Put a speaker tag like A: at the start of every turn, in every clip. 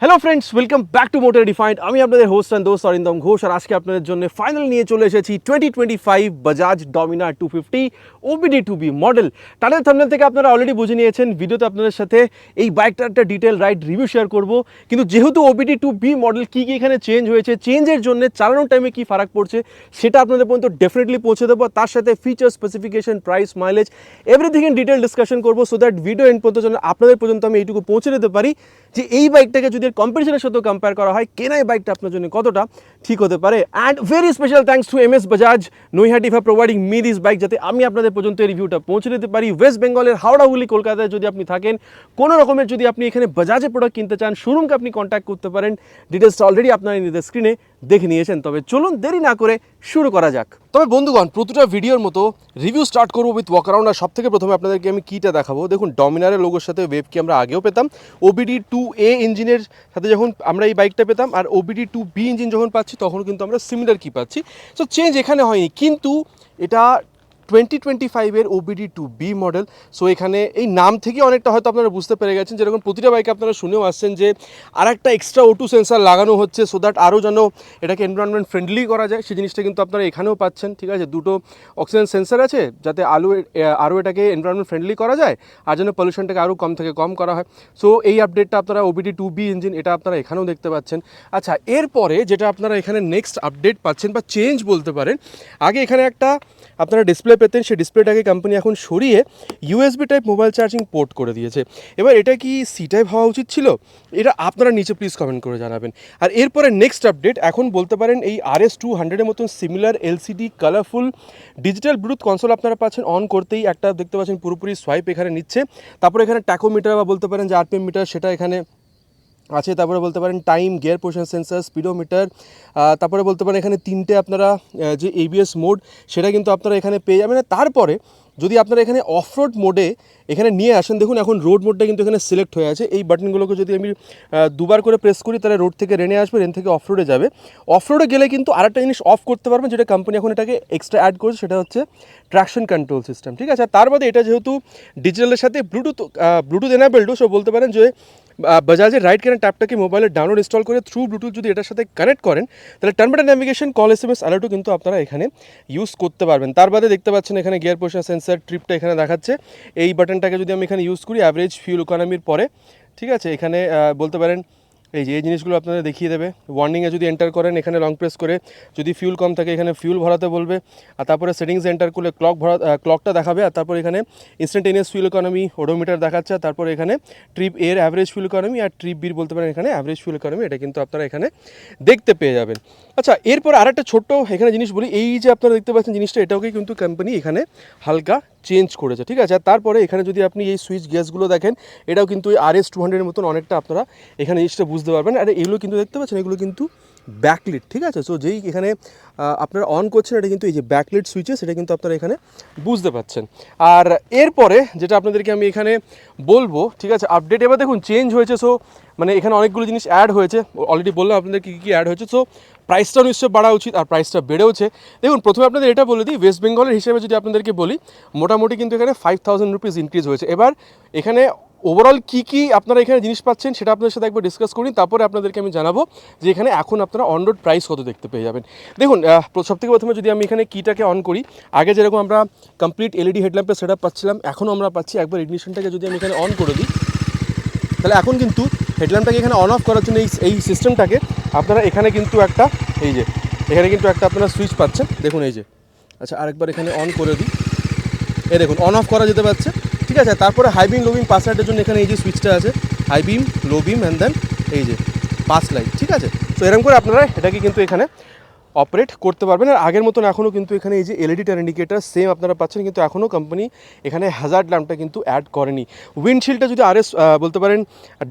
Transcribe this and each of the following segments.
A: Hello friends, welcome back to motor defined. আমি আপনাদের host and দোস্ত অরিন্দম ঘোষ, আর আজকে আপনাদের জন্য ফাইনাল নিয়ে চলে এসেছি 2025 Bajaj Dominar 250 OBD2B model. Tunnel thumbnail থেকে আপনারা অলরেডি বুঝে নিয়েছেন, ভিডিওতে আপনাদের সাথে এই বাইকটার একটা ডিটেল রাইড রিভিউ শেয়ার করব। কিন্তু যেহেতু OBD2B মডেল কী কী এখানে চেঞ্জ হয়েছে, চেঞ্জের জন্য চালানোর টাইমে কী ফারাক পড়ছে, সেটা আপনাদের পর্যন্ত ডেফিনেটলি পৌঁছে দেবো। তার সাথে feature, specification, price, mileage everything in detail discussion করবো, সো দ্যাট ভিডিও এন্ড পর্যন্ত যেন আপনাদের পর্যন্ত আমি এইটুকু পৌঁছে দিতে পারি যে এই বাইকটাকে যদি কম্পিটিশনের সাথে কম্পেয়ার করা হয়, কেনা এই বাইকটা আপনার জন্য কতটা ঠিক হতে পারে। And very special thanks to MS Bajaj Naihati for providing me this bike, যাতে আমি আপনাদের পর্যন্ত এই রিভিউটা পৌঁছে দিতে পারি। ওয়েস্ট বেঙ্গলের হাওড়া হুগলি কলকাতায় যদি আপনি থাকেন, কোনো রকমের যদি আপনি এখানে বাজাজের প্রোডাক্ট কিনতে চান, শোরুমকে আপনি কন্ট্যাক্ট করতে পারেন। ডিটেলসটা অলরেডি আপনারা নিজেদের স্ক্রিনে দেখে নিয়েছেন। তবে চলুন দেরি না করে শুরু করা যাক। তবে বন্ধুগণ, প্রতিটা ভিডিওর মতো রিভিউ স্টার্ট করবো উইথ ওয়াক অ্যারাউন্ড। আর সব থেকে প্রথমে আপনাদেরকে আমি কিটা দেখাবো। দেখুন, ডমিনারের লোগোর সাথে ওয়েব কি আমরা আগেও পেতাম, OBD2A ইঞ্জিনের সাথে যখন আমরা এই বাইকটা পেতাম, আর OBD2B ইঞ্জিন যখন পাচ্ছি তখন কিন্তু আমরা সিমিলার কি পাচ্ছি। সো চেঞ্জ এখানে হয়নি, কিন্তু এটা 2025-এর OBD2B মডেল। সো এখানে এই নাম থেকে অনেকটা হয়তো আপনারা বুঝতে পেরে গেছেন, যেরকম প্রতিটা বাইকে আপনারা শুনেও আসছেন যে আর একটা এক্সট্রা O2 সেন্সার লাগানো হচ্ছে, সো দ্যাট আরও যেন এটাকে এনভায়রনমেন্ট ফ্রেন্ডলি করা যায়। সেই জিনিসটা কিন্তু আপনারা এখানেও পাচ্ছেন। ঠিক আছে, দুটো অক্সিজেন সেন্সার আছে, যাতে আরও এটাকে এনভায়রনমেন্ট ফ্রেন্ডলি করা যায়, আর যেন পলিউশনটাকে আরও কম থেকে কম করা হয়। সো এই আপডেটটা আপনারা OBD2B ইঞ্জিন, এটা আপনারা এখানেও দেখতে পাচ্ছেন। আচ্ছা, এরপরে যেটা আপনারা এখানে নেক্সট আপডেট পাচ্ছেন বা চেঞ্জ বলতে পারেন, আগে এখানে একটা আপনারা ডিসপ্লে পেতেন, সেই ডিসপ্লেটাকে কোম্পানি এখন সরিয়ে USB type mobile charging port করে দিয়েছে। এবার এটা কি সি টাইপ হওয়া উচিত ছিল? এটা আপনারা নিচে প্লিজ কমেন্ট করে জানাবেন। আর এরপরে নেক্সট আপডেট, এখন বলতে পারেন এই RS200-এর মতন similar LCD colourful digital Bluetooth console আপনারা পাচ্ছেন। অন করতেই একটা দেখতে পাচ্ছেন পুরোপুরি সোয়াইপ এখানে নিচ্ছে। তারপরে এখানে ট্যাকোমিটার বা বলতে পারেন যে RPM মিটার, সেটা এখানে আছে। তারপরে বলতে পারেন time, gear position sensor, speedometer. তারপরে বলতে পারেন এখানে তিনটে আপনারা যে ABS মোড, সেটা কিন্তু আপনারা এখানে পেয়ে যাবেন। তারপরে যদি আপনারা এখানে অফরোড মোডে এখানে নিয়ে আসেন, দেখুন এখন রোড মোডটা কিন্তু এখানে সিলেক্ট হয়ে আছে। এই বাটনগুলোকে যদি আমি দুবার করে প্রেস করি, তাহলে রোড থেকে রেনে আসবে, রেন থেকে অফরোডে যাবে। অফরোডে গেলে কিন্তু আরেকটা জিনিস অফ করতে পারবেন, যেটা কোম্পানি এখন এটাকে এক্সট্রা অ্যাড করেছে, সেটা হচ্ছে ট্র্যাকশন কন্ট্রোল সিস্টেম। ঠিক আছে, তার বাদে এটা যেহেতু ডিজিটালের সাথে ব্লুটুথ এনাবেলড, সো বলতে পারেন যে বাজাজের রাইট ক্যানের ট্যাপটাকে মোবাইলে ডাউনলোড ইনস্টল করে থ্রু ব্লুটুথ যদি এটার সাথে কানেক্ট করেন, তাহলে turn by turn navigation, call, SMS অ্যালার্টও কিন্তু আপনারা এখানে ইউজ করতে পারবেন। তার বাদে দেখতে পাচ্ছেন এখানে গিয়ার পজিশন সেন্সার, ট্রিপটা এখানে দেখাচ্ছে। এই বাটনটাকে যদি আমি এখানে ইউজ করি অ্যাভারেজ ফিউল ইকোনমির পরে, ঠিক আছে, এখানে বলতে পারেন এই যে এই জিনিসগুলো আপনাদের দেখিয়ে দেবে। ওয়ার্নিংয়ে যদি এন্টার করেন, এখানে লং প্রেস করে যদি ফিউল কম থাকে এখানে ফিউল ভরাতে বলবে। আর তারপরে সেটিংসে এন্টার করলে ক্লকটা দেখাবে। আর তারপরে এখানে ইনস্ট্যান্টেনিয়াস ফিউল ইকোনমি, ওডোমিটার দেখাচ্ছে। আর তারপরে এখানে ট্রিপ এর অ্যাভারেজ ফিউল ইকোনমি, আর ট্রিপ বির বলতে পারেন এখানে অ্যাভারেজ ফিউল ইকোনমি, এটা কিন্তু আপনারা এখানে দেখতে পেয়ে যাবেন। আচ্ছা, এরপর আরেকটা ছোট্ট এখানে জিনিস বলি, এই যে আপনারা দেখতে পাচ্ছেন জিনিসটা, এটাকে কিন্তু কোম্পানি এখানে হালকা চেঞ্জ করেছে। ঠিক আছে, আর তারপরে এখানে যদি আপনি এই সুইচ গ্যাসগুলো দেখেন, এটাও কিন্তু এই RS200-এর মতন অনেকটা আপনারা এখানে জিনিসটা বুঝতে পারবেন। আর এগুলো কিন্তু দেখতে পাচ্ছেন, এগুলো কিন্তু ব্যাকলিট। ঠিক আছে, সো যেই এখানে আপনারা অন করছেন, এটা কিন্তু এই যে ব্যাকলিট সুইচে, সেটা কিন্তু আপনারা এখানে বুঝতে পাচ্ছেন। আর এরপরে যেটা আপনাদেরকে আমি এখানে বলবো, ঠিক আছে, আপডেট এবার দেখুন চেঞ্জ হয়েছে। সো মানে এখানে অনেকগুলো জিনিস অ্যাড হয়েছে, অলরেডি বললাম আপনাদের কী কী অ্যাড হয়েছে। সো প্রাইসটাও নিশ্চয়ই বাড়া উচিত, আর প্রাইসটা বেড়েওছে। দেখুন, প্রথমে আপনাদের এটা বলে দিই, ওয়েস্ট বেঙ্গলের হিসেবে যদি আপনাদেরকে বলি, মোটামুটি কিন্তু এখানে 5000 রুপিস ইনক্রিজ হয়েছে। এবার এখানে ওভারঅল কী কী আপনারা এখানে জিনিস পাচ্ছেন, সেটা আপনাদের সাথে একবার ডিসকাস করি, তারপরে আপনাদেরকে আমি জানাবো যে এখানে এখন আপনারা অন রোড প্রাইস কত দেখতে পেয়ে যাবেন। দেখুন, সবথেকে প্রথমে যদি আমি এখানে কিটাকে অন করি, আগে যেরকম আমরা কমপ্লিট LED হেডল্যাম্পের সেট আপ পাচ্ছিলাম, এখনও আমরা পাচ্ছি। একবার ইগনিশনটাকে যদি আমি এখানে অন করে দিই, তাহলে এখন কিন্তু হেডল্যাম্পটাকে এখানে অন অফ করার জন্য এই সিস্টেমটাকে আপনারা এখানে কিন্তু একটা এই যে এখানে কিন্তু একটা আপনারা সুইচ পাচ্ছেন, দেখুন এই যে। আচ্ছা, আরেকবার এখানে অন করে দিই, এই দেখুন অন অফ করা যেতে পারছে। ঠিক আছে, তারপরে হাই বিম, লো বিম, পাস লাইটের জন্য এখানে এই যে সুইচটা আছে, high beam, low beam, and then এই যে পাস লাইট। ঠিক আছে, তো এরকম করে আপনারা এটাকে কিন্তু এখানে অপারেট করতে পারবেন। আর আগের মতন এখনও কিন্তু এখানে এই যে LED টার ইন্ডিকেটার সেম আপনারা পাচ্ছেন, কিন্তু এখনও কোম্পানি এখানে হ্যাজার্ড ল্যাম্পটা কিন্তু অ্যাড করেনি। উইন্ডশিল্ডটা যদি বলতে পারেন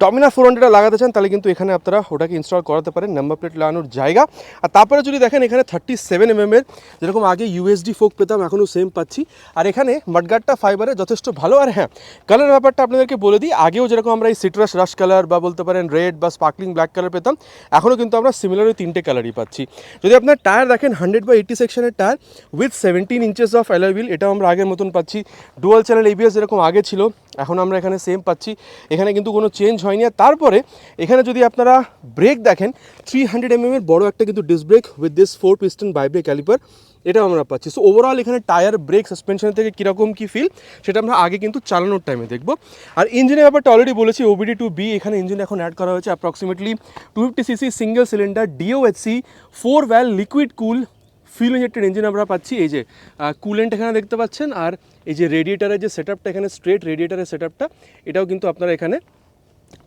A: ডমিনার 400 লাগাতে চান, তাহলে কিন্তু এখানে আপনারা ওটাকে ইনস্টল করাতে পারেন, নাম্বার প্লেট লাগানোর জায়গা। আর তারপরে যদি দেখেন এখানে 37mm যেরকম আগে USD ফোক পেতাম, এখনও সেম পাচ্ছি। আর এখানে মাডগার্ডটা ফাইবারে যথেষ্ট ভালো। আর হ্যাঁ, কালার ব্যাপারটা আপনাদেরকে বলে দিই, আগেও যেরকম আমরা এই সিট্রাস রাশ কালার বা বলতে পারেন রেড বা স্পার্কলিং ব্ল্যাক কালার পেতাম, এখনও কিন্তু আমরা সিমিলার ওই তিনটে কালারই পাচ্ছি। যদি আপনার টায়ার দেখেন 100/80 সেকশনের tyre with 17 inches of alloy wheel, এটাও আমরা আগের মতন পাচ্ছি। ডুয়াল চ্যানেল ABS যেরকম আগে ছিল এখন আমরা এখানে সেম পাচ্ছি, এখানে কিন্তু কোনো চেঞ্জ হয়নি। আর তারপরে এখানে যদি আপনারা ব্রেক দেখেন 300 mm এর বড় একটা কিন্তু disc brake with this 4 piston ByBre caliper, এটাও আমরা পাচ্ছি। সো ওভারঅল এখানে টায়ার, ব্রেক, সাসপেনশন থেকে কীরকম কী ফিল সেটা আমরা আগে কিন্তু চালানোর টাইমে দেখবো। আর ইঞ্জিনের ব্যাপারটা অলরেডি বলেছি, OBD2B এখানে ইঞ্জিন এখন অ্যাড করা হয়েছে approximately 250cc single cylinder DOHC 4 valve liquid কুল ফিউল ইনজেক্টেড ইঞ্জিন আমরা পাচ্ছি। এই যে কুলেন্ট এখানে দেখতে পাচ্ছেন, আর এই যে রেডিয়েটারের যে সেটআপটা এখানে স্ট্রেট রেডিয়েটারের সেটআপটা, এটাও কিন্তু আপনারা এখানে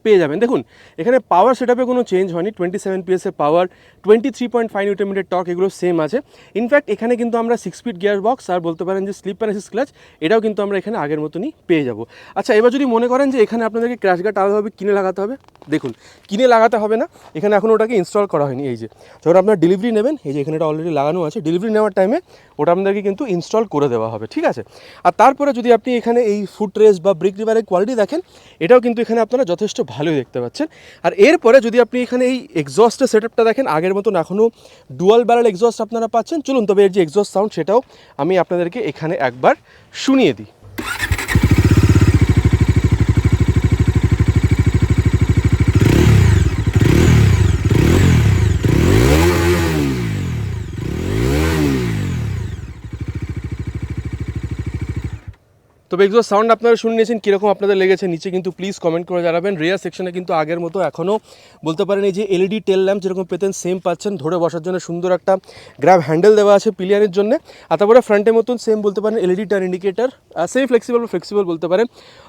A: পেয়ে যাবেন। দেখুন এখানে পাওয়ার সেটআপে কোনো চেঞ্জ হয়নি, 27 PS এর পাওয়ার, 23.5 Nm টর্ক, এগুলো সেম আছে। ইনফ্যাক্ট এখানে কিন্তু আমরা 6 স্পিড গিয়ার বক্স আর বলতে পারেন যে স্লিপ অ্যাসিস্ট ক্লাচ, এটাও কিন্তু আমরা এখানে আগের মতনই পেয়ে যাব। আচ্ছা, এবার যদি মনে করেন যে এখানে আপনাদেরকে ক্র্যাশ গার্ড আলাদাভাবে কিনে লাগাতে হবে, দেখুন কিনে লাগাতে হবে না, এখানে এখন ওটাকে ইনস্টল করা হয়নি। এই যে যখন আপনার ডেলিভারি নেবেন, এই যে এখানে এটা অলরেডি লাগানো আছে, ডেলিভারি নেওয়ার টাইমে ওটা আপনাদেরকে কিন্তু ইনস্টল করে দেওয়া হবে, ঠিক আছে। আর তারপরে যদি আপনি এখানে এই ফুট রেস্ট বা ব্রেক লিভারের কোয়ালিটি দেখেন, এটাও কিন্তু এখানে আপনারা যথেষ্ট ভালোই দেখতে পাচ্ছেন। আর এরপরে যদি আপনি এখানে এই এক্সস্টের সেটআপটা দেখেন, আগের মতন এখনও ডুয়াল ব্যারেল এক্সস্ট আপনারা পাচ্ছেন। চলুন তবে এর যে এক্সস্ট সাউন্ড সেটাও আমি আপনাদেরকে এখানে একবার শুনিয়ে দিই। তবে এক্সস্ট সাউন্ড আপনারা শুনে নিয়েছেন, কীরকম আপনাদের লেগেছে নিচে কিন্তু প্লিজ কমেন্ট করে জানাবেন। রেয়ার সেকশনে কিন্তু আগের মতো এখনও বলতে পারেন এই যে LED টেল ল্যাম্প যেরকম পেতেন সেম পাচ্ছেন, ধরে বসার জন্য সুন্দর একটা গ্র্যাব হ্যান্ডেল দেওয়া আছে পিলিয়ানের জন্য। আর তারপরে ফ্রন্টের মতন সেম বলতে পারেন LED টার ইন্ডিকেটার, সেম ফ্লেক্সিবল বলতে পারেন।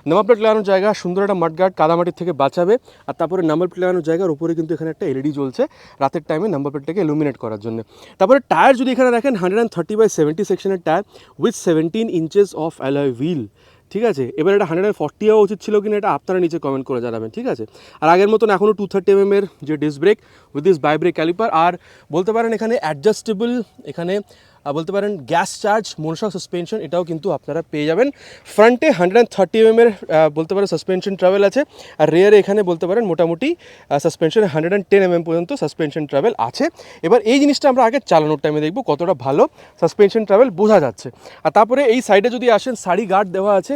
A: নাম্বার প্লেট লাগানোর জায়গা, সুন্দর একটা মাডগার্ড কাদামাটির থেকে বাঁচাবে। আর তারপরে নাম্বার প্লেট লাগানোর জায়গার উপরে কিন্তু এখানে একটা LED জ্বলছে রাতের টাইমে নাম্বার প্লেটটাকে ইলুমিনেট করার জন্য। তারপরে টায়ার যদি এখানে দেখেন 130/70 সেকশনের tyre with 17 inches of alloy wheel, ঠিক আছে। এবার এটা 140 হওয়া উচিত ছিল কিনা, এটা আপনারা নিচে কমেন্ট করে জানাবেন, ঠিক আছে। আর আগের মতন এখনও 230 mm এর যে disc brake with this ByBre caliper, আর বলতে পারেন এখানে অ্যাডজাস্টেবল, এখানে বলতে পারেন গ্যাস চার্জ মনসা সাসপেনশন, এটাও কিন্তু আপনারা পেয়ে যাবেন। ফ্রন্টে 130 mm এর বলতে পারেন সাসপেনশন ট্রাভেল আছে, আর রেয়ারে এখানে বলতে পারেন মোটামুটি সাসপেনশন 110 mm পর্যন্ত সাসপেনশন ট্রাভেল আছে। এবার এই জিনিসটা আমরা আগে চালানোর টাইমে দেখব কতটা ভালো সাসপেনশন ট্রাভেল বোঝা যাচ্ছে। আর তারপরে এই সাইডে যদি আসেন, সারি গার্ড দেওয়া আছে,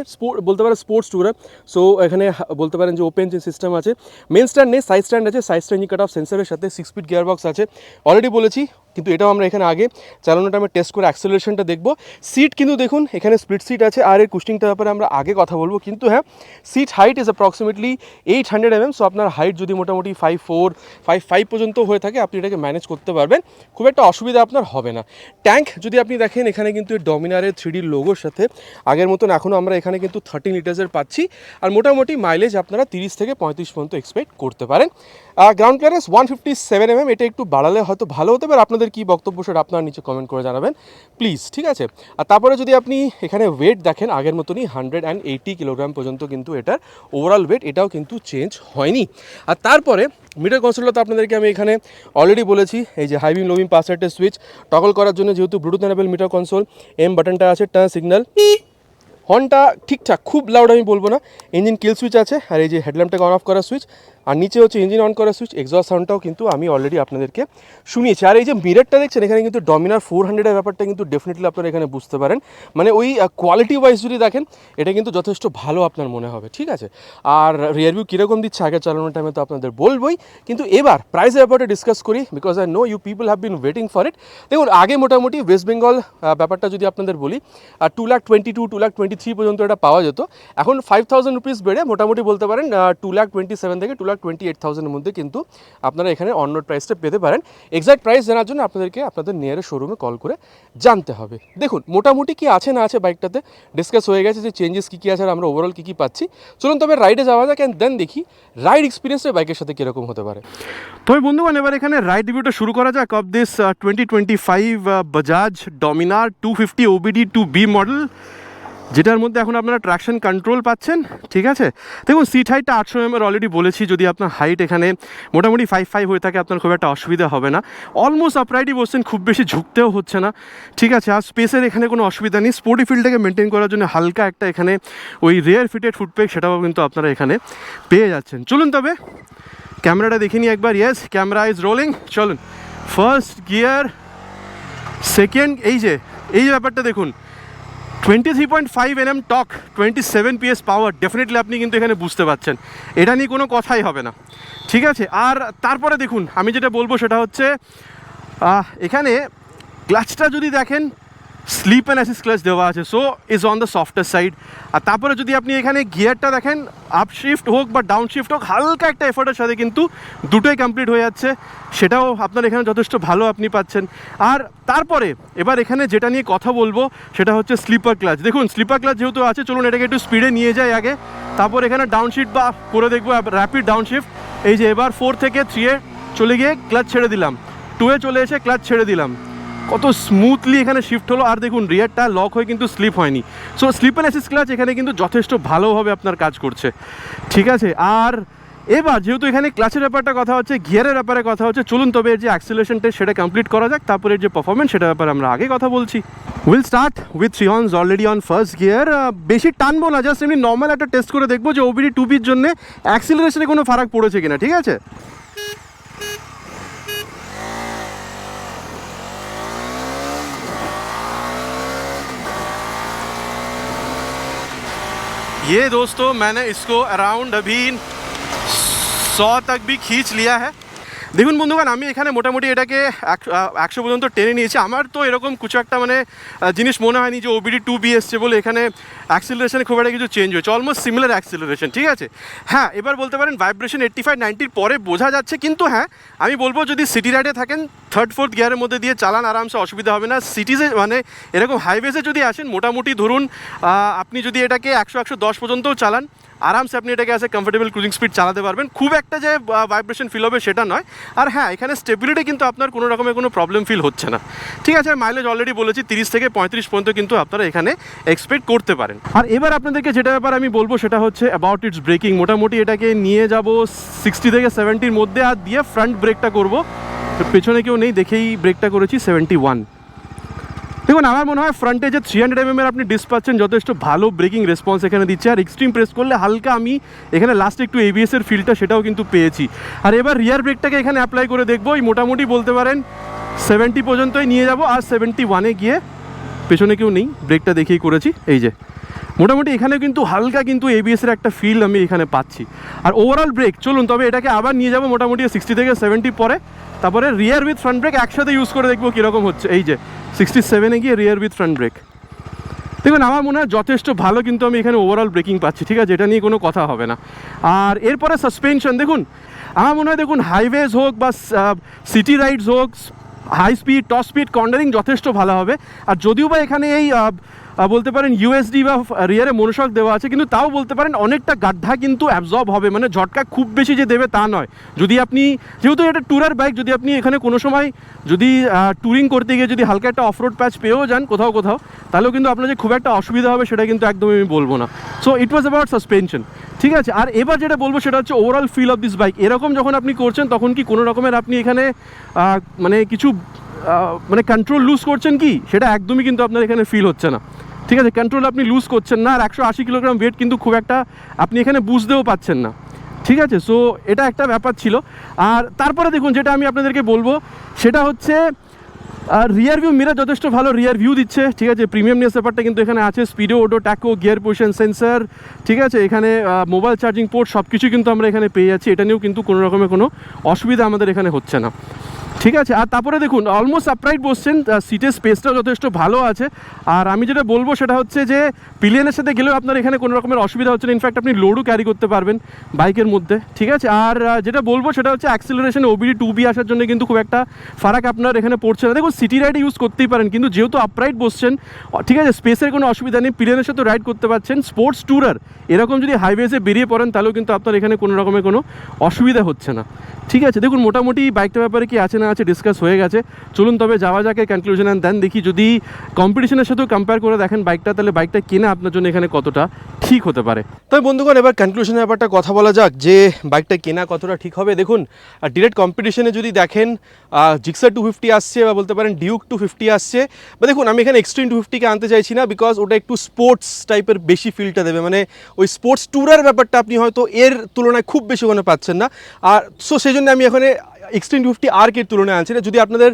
A: বলতে পারেন স্পোর্টস ট্যুরার। সো এখানে বলতে পারেন যে ওপেন যে সিস্টেম আছে, মেন স্ট্যান্ড নেই, সাইড স্ট্যান্ড আছে, সাইড স্ট্যান্ড কাট অফ সেন্সারের সাথে 6 স্পিড গিয়ার বক্স আছে, অলরেডি বলেছি। কিন্তু এটাও আমরা এখানে আগে চালানোর টাইমে টেস্ট করে অ্যাক্সেলারেশনটা দেখব। সিট কিন্তু দেখুন এখানে স্প্লিট সিট আছে, আর এর কুশনিংটার ব্যাপারে আমরা আগে কথা বলবো। কিন্তু হ্যাঁ, seat height is approximately 800 mm। So আপনার হাইট যদি মোটামুটি 5'4", 5'5" পর্যন্ত হয়ে থাকে, আপনি এটাকে ম্যানেজ করতে পারবেন, খুব একটা অসুবিধা আপনার হবে না। ট্যাঙ্ক যদি আপনি দেখেন, এখানে কিন্তু ডমিনারের 3D লোগোর সাথে আগের মতন এখনও আমরা এখানে কিন্তু 13 লিটার্সের পাচ্ছি, আর মোটামুটি মাইলেজ আপনারা 30 থেকে 35 পর্যন্ত এক্সপেক্ট করতে পারেন। গ্রাউন্ড ক্লিয়ারেন্স 157 mm, এটা একটু বাড়ালে হয়তো ভালো হতে পারে। আপনাদের কি বক্তব্য সেটা আপনারা নিচে কমেন্ট করে জানাবেন প্লিজ, ঠিক আছে। আর তারপরে যদি আপনি এখানে ওয়েট দেখেন, আগের মতনই 180 কিলোগ্রাম পর্যন্ত কিন্তু এটার ওভারঅল ওয়েট, এটাও কিন্তু চেঞ্জ হয়নি। আর তারপরে মিটার কনসোলটা তো আপনাদেরকে আমি এখানে অলরেডি বলেছি, এই যে হাই বিম লো বিম পাস লাইটের সুইচ টগল করার জন্য, যেহেতু ব্লুটুথ এনেবল মিটার কনসোল, বাটনটা আছে, টার্ন সিগন্যাল, হর্নটা ঠিকঠাক, খুব লাউড আমি বলবো না, ইঞ্জিন কিল সুইচ আছে, আর এই যে হেডল্যাম্পটাকে অন অফ করার সুইচ, আর নিচে হচ্ছে ইঞ্জিন অন করার সুইচ। এক্সস্ট সাউন্ডটাও কিন্তু আমি অলরেডি আপনাদেরকে শুনিয়েছি। আর এই যে মিররটা দেখছেন, এখানে কিন্তু ডমিনার 400 এর ব্যাপারটা কিন্তু ডেফিনেটলি আপনারা এখানে বুঝতে পারেন, মানে ওই কোয়ালিটি ওয়াইজ যদি দেখেন, এটা কিন্তু যথেষ্ট ভালো আপনার মনে হবে, ঠিক আছে। আর রিয়ার ভিউ কীরকম দিচ্ছে আগে চালানোর টাইমে তো আপনাদের বলবোই, কিন্তু এবার প্রাইসের ব্যাপারটা ডিসকাস করি, because I know you people have been waiting for it. দেখুন আগে মোটামুটি ওয়েস্ট বেঙ্গল ব্যাপারটা যদি আপনাদের বলি, 2,22,000, 2,23,000 পর্যন্ত এটা পাওয়া যেত। এখন 5,000 রুপিস বেড়ে মোটামুটি বলতে পারেন 2,27,000 থেকে 2,28,000 মধ্যে কিন্তু আপনারা এখানে অন রোড প্রাইসটা পেতে পারেন। এক্সাক্ট প্রাইস জানার জন্য আপনাদেরকে আপনাদের নিয়ারেস্ট শোরুমে কল করে জানতে হবে। দেখুন মোটামুটি কি আছে না আছে বাইকটাতে ডিসকাস হয়ে গেছে, যে চেঞ্জেস কী কী আছে আর আমরা ওভারঅল কী কী পাচ্ছি। চলুন তবে রাইডে যাওয়া যাক, অ্যান্ড দেন দেখি রাইড এক্সপিরিয়েন্সটা বাইকের সাথে কীরকম হতে পারে। তবে বন্ধুগণ, এবার এখানে রাইড রিভিউটা শুরু করা যাক of this 2025 Bajaj Dominar 250 OBD2B model, যেটার মধ্যে এখন আপনারা ট্র্যাকশন কন্ট্রোল পাচ্ছেন, ঠিক আছে। দেখুন সিট হাইটটা 800 mm অলরেডি বলেছি, যদি আপনার হাইট এখানে মোটামুটি 5'5" হয়ে থাকে, আপনার খুব একটা অসুবিধা হবে না। অলমোস্ট আপরাইটই বসছেন, খুব বেশি ঝুঁকতেও হচ্ছে না, ঠিক আছে। আর স্পেসের এখানে কোনো অসুবিধা নেই। স্পোর্টি ফিল্ডটাকে মেনটেন করার জন্য হালকা একটা এখানে ওই রেয়ার ফিটেড ফুটপেক, সেটাও কিন্তু আপনারা এখানে পেয়ে যাচ্ছেন। চলুন তবে ক্যামেরাটা দেখে নিই একবার। Yes, camera is rolling. চলুন, ফার্স্ট গিয়ার, সেকেন্ড এই যে ব্যাপারটা দেখুন, 23.5 Nm টক, 27 PS পাওয়ার, ডেফিনেটলি আপনি কিন্তু এখানে বুঝতে পারছেন, এটা নিয়ে কোনো কথাই হবে না, ঠিক আছে। আর তারপরে দেখুন আমি যেটা বলবো সেটা হচ্ছে এখানে ক্লাচটা যদি দেখেন স্লিপ অ্যান্ড অ্যাসিস্ট ক্লাচ দেওয়া আছে, so is on the softer side. আর তারপরে যদি আপনি এখানে গিয়ারটা দেখেন, আপ শিফট হোক বা ডাউন শিফট হোক, হালকা একটা এফোর্টের সাথে কিন্তু দুটোই কমপ্লিট হয়ে যাচ্ছে, সেটাও আপনার এখানে যথেষ্ট ভালো আপনি পাচ্ছেন। আর তারপরে এবার এখানে যেটা নিয়ে কথা বলবো সেটা হচ্ছে স্লিপার ক্লাচ। দেখুন স্লিপার ক্লাচ যেহেতু আছে, চলুন এটাকে একটু স্পিডে নিয়ে যাই আগে, তারপর এখানে ডাউন শিফট বা করে দেখবো র্যাপিড ডাউন শিফট। এই যে এবার 4 থেকে 3-এ চলে গিয়ে ক্লাচ ছেড়ে দিলাম, 2-এ চলে এসে ক্লাচ ছেড়ে দিলাম, কত স্মুথলি এখানে শিফট হলো। আর দেখুন রিয়ারটা লক হয়ে কিন্তু স্লিপ হয়নি, so slip and assist clutch এখানে কিন্তু যথেষ্ট ভালোভাবে আপনার কাজ করছে, ঠিক আছে। আর এবার যেহেতু এখানে ক্লাচের ব্যাপারটা কথা হচ্ছে, গিয়ারের ব্যাপারে কথা হচ্ছে, চলুন তবে এর যে অ্যাক্সিলারেশন টেস্ট সেটা কমপ্লিট করা যাক, তারপরে এর যে পারফরমেন্স সেটার ব্যাপারে আমরা আগে কথা বলছি। Will start with 3 horns already on first gear. বেশি টানবো না, জাস্ট এমনি নর্মাল একটা টেস্ট করে দেখবো যে OBD 2Bর জন্য অ্যাক্সিলারেশনে কোনো ফারাক পড়েছে কিনা, ঠিক আছে। ये दोस्तों मैंने इसको अराउंड अभी 100 तक भी खींच लिया है। দেখুন বন্ধুগণ, আমি এখানে মোটামুটি এটাকে 100 পর্যন্ত টেনে নিয়েছি। আমার তো এরকম কিছু একটা জিনিস মনে হয়নি যে OBD 2B এসছে বলে এখানে অ্যাক্সিলারেশনে খুব একটা কিছু চেঞ্জ হয়েছে, অলমোস্ট সিমিলার অ্যাক্সিলারেশন, ঠিক আছে। হ্যাঁ, এবার বলতে পারেন ভাইব্রেশন 85-90 পরে বোঝা যাচ্ছে, কিন্তু হ্যাঁ আমি বলবো যদি সিটি রাইডে থাকেন 3rd-4th গিয়ারের মধ্যে দিয়ে চালান আরামসে, অসুবিধা হবে না। সিটিজে এরকম হাইওয়েজে যদি আসেন, মোটামুটি ধরুন আপনি যদি এটাকে 100-110 পর্যন্তও চালান, আরামসে আপনি এটাকে as a comfortable cruising speed চালাতে পারবেন, খুব একটা যে ভাইব্রেশন ফিল হবে সেটা নয়। আর হ্যাঁ, এখানে স্টেবিলিটি কিন্তু আপনার কোনো রকমের কোনো প্রবলেম ফিল হচ্ছে না, ঠিক আছে। মাইলেজ অলরেডি বলেছি 30 থেকে 35 পর্যন্ত কিন্তু আপনারা এখানে এক্সপেক্ট করতে পারেন। আর এবার আপনাদেরকে যেটা ব্যাপার আমি বলবো সেটা হচ্ছে অ্যাবাউট ইটস ব্রেকিং। মোটামুটি এটাকে নিয়ে যাব 60 থেকে 70-র মধ্যে, আর দিয়ে ফ্রন্ট ব্রেকটা করবো, পেছনে কেউ নেই দেখেই ব্রেকটা করেছি 71। দেখুন আমার মনে হয় ফ্রন্টে যে 300 mm আপনি ডিস্ক পাচ্ছেন, যথেষ্ট ভালো ব্রেকিং রেসপন্স এখানে দিচ্ছে। আর এক্সট্রিম প্রেস করলে হালকা আমি এখানে লাস্টে একটু ABS-এর ফিলটা সেটাও কিন্তু পেয়েছি। আর এবার রিয়ার ব্রেকটাকে এখানে অ্যাপ্লাই করে দেখবো, এই মোটামুটি বলতে পারেন 70 পর্যন্তই নিয়ে যাব। আর 71-এ গিয়ে, পেছনে কেউ নেই, ব্রেকটা দেখেই করেছি, এই যে মোটামুটি এখানে কিন্তু হালকা কিন্তু ABS-এর একটা ফিল আমি এখানে পাচ্ছি। আর ওভারঅল ব্রেক, চলুন তবে এটাকে আবার নিয়ে যাবো মোটামুটি 60 থেকে 70 পরে, তারপরে রিয়ার উইথ ফ্রন্ট ব্রেক একসাথে ইউজ করে দেখবো কীরকম হচ্ছে। এই যে 67-এ গিয়ে রিয়ার উইথ ফ্রন্ট ব্রেক, দেখুন আমার মনে হয় যথেষ্ট ভালো কিন্তু আমি এখানে ওভারঅল ব্রেকিং পাচ্ছি, ঠিক আছে, এটা নিয়ে কোনো কথা হবে না। আর এরপরে সাসপেনশন দেখুন, আমার মনে হয় দেখুন হাইওয়েজ হোক বা সিটি রাইডস হোক, high speed, top speed, cornering যথেষ্ট ভালো হবে। আর যদিও বা এখানে এই বলতে পারেন USD বা রিয়ারে মনোশক দেওয়া আছে, কিন্তু তাও বলতে পারেন অনেকটা গাড্ডা কিন্তু অ্যাবজর্ব হবে, ঝটকা খুব বেশি যে দেবে তা নয়। যদি আপনি, যেহেতু এটা ট্যুরার বাইক, যদি আপনি এখানে কোনো সময় যদি ট্যুরিং করতে গিয়ে যদি হালকা একটা অফরোড প্যাচ পেয়েও যান কোথাও কোথাও, তাহলেও কিন্তু আপনার যে খুব একটা অসুবিধা হবে সেটা কিন্তু একদমই আমি বলবো না। So it was about suspension, ঠিক আছে। আর এবার যেটা বলবো সেটা হচ্ছে overall feel of this bike. এরকম যখন আপনি করছেন তখন কি কোনো রকমের আপনি এখানে কিছু কন্ট্রোল লুজ করছেন কি, সেটা একদমই কিন্তু আপনার এখানে ফিল হচ্ছে না, ঠিক আছে। কন্ট্রোল আপনি লুজ করছেন না। আর 180 কিলোগ্রাম ওয়েট কিন্তু খুব একটা আপনি এখানে বুঝতেও পাচ্ছেন না, ঠিক আছে। সো এটা একটা ব্যাপার ছিল। আর তারপরে দেখুন যেটা আমি আপনাদেরকে বলবো সেটা হচ্ছে রিয়ার ভিউ মিরর যথেষ্ট ভালো রিয়ার ভিউ দিচ্ছে, ঠিক আছে। প্রিমিয়ামনেস ব্যাপারটা কিন্তু এখানে আছে, speedo, auto, tacho, gear position sensor, ঠিক আছে। এখানে মোবাইল চার্জিং পোর্ট সব কিছু কিন্তু আমরা এখানে পেয়ে যাচ্ছি, এটা নিয়েও কিন্তু কোনো রকমের কোনো অসুবিধা আমাদের এখানে হচ্ছে না, ঠিক আছে। আর তারপরে দেখুন অলমোস্ট আপরাইট বসছেন, সিটের স্পেসটাও যথেষ্ট ভালো আছে। আর আমি যেটা বলবো সেটা হচ্ছে যে পিলিয়নের সাথে গেলেও আপনার এখানে কোনো রকমের অসুবিধা হচ্ছে না, ইনফ্যাক্ট আপনি লোডও ক্যারি করতে পারবেন বাইকের মধ্যে, ঠিক আছে। আর যেটা বলবো সেটা হচ্ছে অ্যাক্সিলারেশনে OBD 2B আসার জন্য কিন্তু খুব একটা ফারাক আপনার এখানে পড়ছে না। দেখুন সিটি রাইডে ইউজ করতেই পারেন, কিন্তু যেহেতু আপরাইট বসছেন, ঠিক আছে, স্পেসের কোনো অসুবিধা নেই, পিলিয়নের সাথে রাইড করতে পারছেন। স্পোর্টস ট্যুরার এরকম যদি হাইওয়েজে বেরিয়ে পড়েন তাহলেও কিন্তু আপনার এখানে কোনো রকমের কোনো অসুবিধা হচ্ছে না, ঠিক আছে। দেখুন মোটামুটি বাইকটার ব্যাপারে কি আছে না আছে ডিসকাস হয়ে গেছে, চলুন তবে যাওয়া যাক কনক্লুশন অ্যান্ড দেন দেখি যদি কম্পিটিশনের সাথেও কম্পেয়ার করে দেখেন বাইকটা, তাহলে বাইকটা কেনা আপনার জন্য এখানে কতটা ঠিক হতে পারে। তবে বন্ধুগণ এবার কনক্লুশনের ব্যাপারটা কথা বলা যাক যে বাইকটা কেনা কতটা ঠিক হবে। দেখুন ডিরেক্ট কম্পিটিশনে যদি দেখেন জিক্সার 250 আসছে বা বলতে পারেন ডিউক 250 আসছে, বা দেখুন আমি এখানে এক্সট্রিম 250-কে আনতে চাইছি না, বিকজ ওটা একটু স্পোর্টস টাইপের বেশি ফিলটা দেবে, ওই স্পোর্টস ট্যুরার ব্যাপারটা আপনি হয়তো এর তুলনায় খুব বেশি ওখানে পাচ্ছেন না। আর সো সেই জন্য আমি এখানে এক্সট্রিম 250 আর কে তুলনায় আনছি না। যদি আপনাদের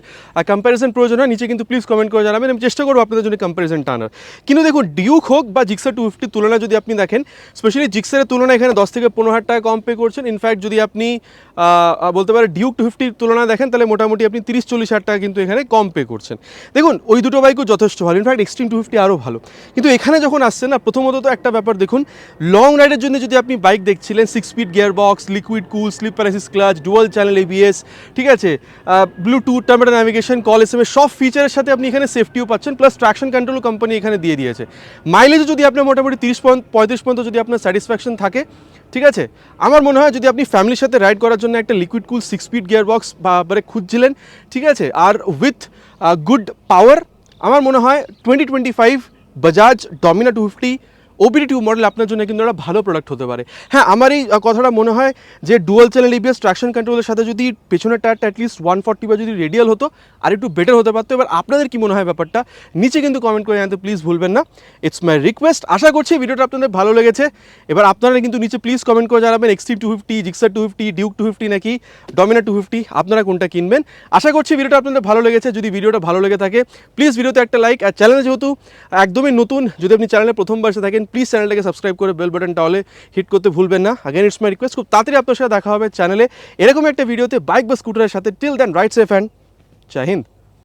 A: কম্প্যারিজন প্রয়োজন হয় নিচে কিন্তু প্লিজ কমেন্ট করে জানাবেন, আমি চেষ্টা করবো আপনাদের জন্য কম্প্যারিজনটা আনার। কিন্তু দেখুন ডিউক হোক বা জিক্সার 250 তুলনায় যদি আপনি দেখেন, স্পেশালি জিক্সারের তুলনায় এখানে 10 থেকে 15,000 টাকা কম পে করছেন। ইনফ্যাক্ট যদি আপনি বলতে পারেন ডিউক 250 তুলনায় দেখেন তাহলে মোটামুটি আপনি 30-40,000 টাকা কিন্তু এখানে কম পে করছেন। দেখুন ওই দুটো বাইকও যথেষ্ট ভালো, ইনফ্যাক্ট এক্সট্রিম 250 আরও ভালো। কিন্তু এখানে যখন আসছে না, প্রথমত তো একটা ব্যাপার দেখুন, লং রাইডের জন্য যদি আপনি বাইক দেখছিলেন 6 speed gear box, liquid cool, slip প্যারাসিস ক্লাচ, ডুয়াল চ্যানেল ABS, ঠিক আছে, Bluetooth, terminal navigation, call SMS সব ফিচারের সাথে আপনি এখানে সেফটিও পাচ্ছেন, প্লাস ট্র্যাকশন কন্ট্রোল কোম্পানি এখানে দিয়ে দিয়েছে। মাইলেজও যদি আপনার মোটামুটি 30-35 পর্যন্ত যদি আপনার স্যাটিসফ্যাকশন থাকে, ঠিক আছে, আমার মনে হয় যদি আপনি ফ্যামিলির সাথে রাইড করার জন্য একটা লিকুইড কুল 6 স্পিড গিয়ার বক্স বা খুঁজছিলেন, ঠিক আছে, আর উইথ গুড পাওয়ার, আমার মনে হয় 2025 বাজাজ ডমিনা 250 OBD2 মডেল আপনার জন্য কিন্তু একটা ভালো প্রোডাক্ট হতে পারে। হ্যাঁ, আমার এই কথাটা মনে হয় যে ডুয়াল চ্যানেল ABS ট্র্যাকশন কন্ট্রোলের সাথে যদি পেছনের টায়ারটা অ্যাটলিস্ট 140 বা যদি রেডিয়াল হতো আর একটু বেটার হতে পারতো। এবার আপনাদের কি মনে হয় ব্যাপারটা নিচে কিন্তু কমেন্ট করে জানাতে প্লিজ ভুলবেন না, ইটস মাই রিকোয়েস্ট। আশা করছি ভিডিওটা আপনাদের ভালো লেগেছে। এবার আপনারা কিন্তু নিচে প্লিজ কমেন্ট করে জানাবেন এক্সট্রিম 250, জিক্সার 250, ডিউক 250 নাকি ডমিনা 250 আপনারা কোনটা কিনবেন। আশা করছি ভিডিওটা আপনাদের ভালো লেগেছে। যদি ভিডিওটা ভালো লেগে থাকে প্লিজ ভিডিওতে একটা লাইক, আর চ্যানেলে যেহেতু একদমই নতুন, যদি আপনি চ্যানেলে প্রথমবার এসে থাকেন প্লিজ চ্যানেলটাকে সাবস্ক্রাইব করে বেল বাটনটা অলে হিট করতে ভুলবেন না। আগেন ইটস মাই রিকোয়েস্ট, খুব তাড়াতাড়ি আপনার সাথে দেখা হবে চ্যানেলে এরকম একটা ভিডিওতে বাইক বা স্কুটারের সাথে। Till then ride safe and জয় হিন্দ।